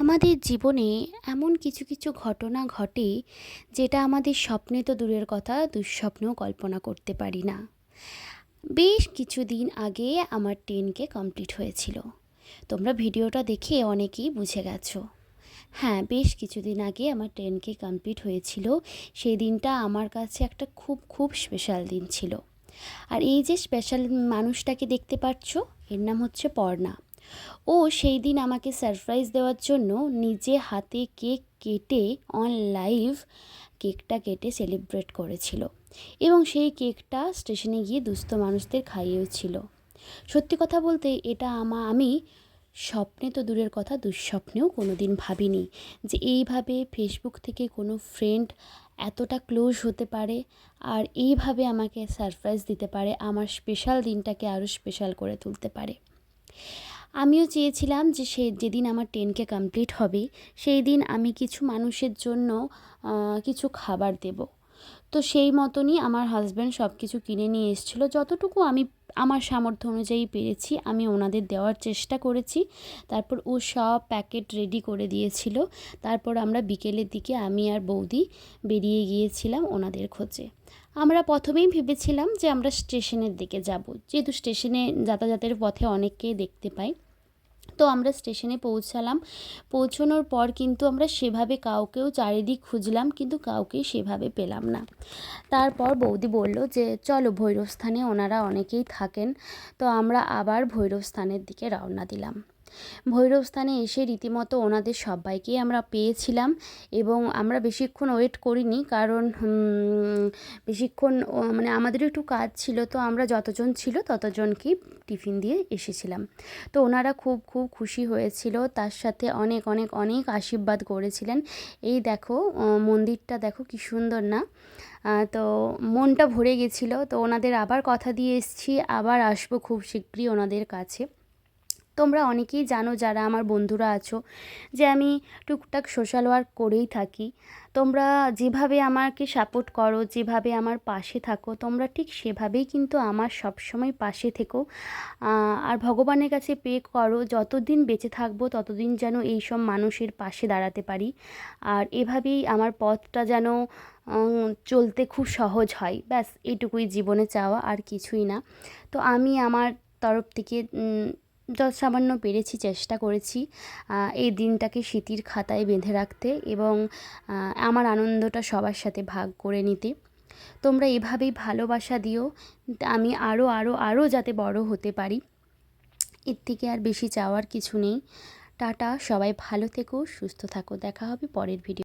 আমাদের জীবনে এমন কিছু কিছু ঘটনা ঘটে যেটা আমাদের স্বপ্নে তো দূরের কথা, দুঃস্বপ্নেও কল্পনা করতে পারি না। বেশ কিছুদিন আগে আমার 10কে কমপ্লিট হয়েছিল। তোমরা ভিডিওটা দেখে অনেকেই বুঝে গেছো। হ্যাঁ, বেশ কিছুদিন আগে আমার 10কে কমপ্লিট হয়েছিল। সেই দিনটা আমার কাছে একটা খুব খুব স্পেশাল দিন ছিল। আর এই যে স্পেশাল মানুষটাকে দেখতে পাচ্ছ, এর নাম হচ্ছে পর্ণা। ও সেই দিন আমাকে সারপ্রাইজ দেওয়ার জন্য নিজে হাতে কেক কেটে অন লাইভ কেকটা কেটে সেলিব্রেট করেছিল, এবং সেই কেকটা স্টেশনে গিয়ে দুস্থ মানুষদের খাইয়েওছিল। সত্যি কথা বলতে এটা আমি স্বপ্নে তো দূরের কথা, দুঃস্বপ্নেও কোনো দিন ভাবিনি যে এইভাবে ফেসবুক থেকে কোনো ফ্রেন্ড এতটা ক্লোজ হতে পারে আর এইভাবে আমাকে সারপ্রাইজ দিতে পারে, আমার স্পেশাল দিনটাকে আরও স্পেশাল করে তুলতে পারে। আমিও চেয়েছিলাম যে যেদিন আমার 10কে কমপ্লিট হবে সেই দিন আমি কিছু মানুষের জন্য কিছু খাবার দেব। তো সেই মতনই আমার হাজব্যান্ড সব কিছু কিনে নিয়ে এসেছিলো। যতটুকু আমি আমার সামর্থ্য অনুযায়ী পেরেছি আমি ওনাদের দেওয়ার চেষ্টা করেছি। তারপর ও সব প্যাকেট রেডি করে দিয়েছিল। তারপর আমরা বিকেলের দিকে আমি আর বৌদি বেরিয়ে গিয়েছিলাম ওনাদের খোঁজে। আমরা প্রথমেই ভেবেছিলাম যে আমরা স্টেশনের দিকে যাব, যেহেতু স্টেশনে যাতায়াতের পথে অনেককেই দেখতে পাই। তো আমরা স্টেশনে পৌঁছালাম। পৌঁছানোর পর কিন্তু আমরা সেভাবে কাউকেও চারিদিক খুঁজলাম, কিন্তু কাউকেই সেভাবে পেলাম না। তারপর বৌদি বলল যে চলো ভৈরবস্থানে ওনারা অনেকেই থাকেন। তো আমরা আবার ভৈরবস্থানের দিকে রওনা দিলাম। ভৈরবস্থানে এসে রীতিমতো ওনাদের সবাইকেই আমরা পেয়েছিলাম, এবং আমরা বেশিক্ষণ ওয়েট করিনি, কারণ বেশিক্ষণ মানে আমাদেরও একটু কাজ ছিল। তো আমরা যতজন ছিল ততজনকেই টিফিন দিয়ে এসেছিলাম। তো ওনারা খুব খুব খুশি হয়েছিল, তার সাথে অনেক অনেক অনেক আশীর্বাদ করেছিলেন। এই দেখো মন্দিরটা দেখো কি সুন্দর না? তো মনটা ভরে গেছিলো। তো ওনাদের আবার কথা দিয়ে এসেছি, আবার আসবো খুব শীঘ্রই ওনাদের কাছে। তোমরা অনেকেই জানো যারা আমার বন্ধুরা আছো যে আমি টুকটাক সোশ্যাল ওয়ার্ক করেই থাকি। তোমরা যেভাবে আমাকে সাপোর্ট করো, যেভাবে আমার পাশে থাকো, তোমরা ঠিক সেভাবেই কিন্তু আমার সবসময় পাশে থেকো। আর ভগবানের কাছে প্রে করো যতদিন বেঁচে থাকবো ততদিন যেন এইসব মানুষের পাশে দাঁড়াতে পারি, আর এভাবেই আমার পথটা যেন চলতে খুব সহজ হয়। ব্যাস এইটুকুই জীবনে চাওয়া, আর কিছুই না। তো আমি আমার তরফ থেকে যত সামান্য পেরেছি চেষ্টা করেছি এই দিনটাকে স্মৃতির খাতায় বেঁধে রাখতে, এবং আমার আনন্দটা সবার সাথে ভাগ করে নিতে। তোমরা এভাবেই ভালোবাসা দিও, আমি আরও আরও আরও যাতে বড় হতে পারি। এর থেকে আর বেশি চাওয়ার কিছু নেই। টাটা, সবাই ভালো থেকো, সুস্থ থাকো। দেখা হবে পরের ভিডিও।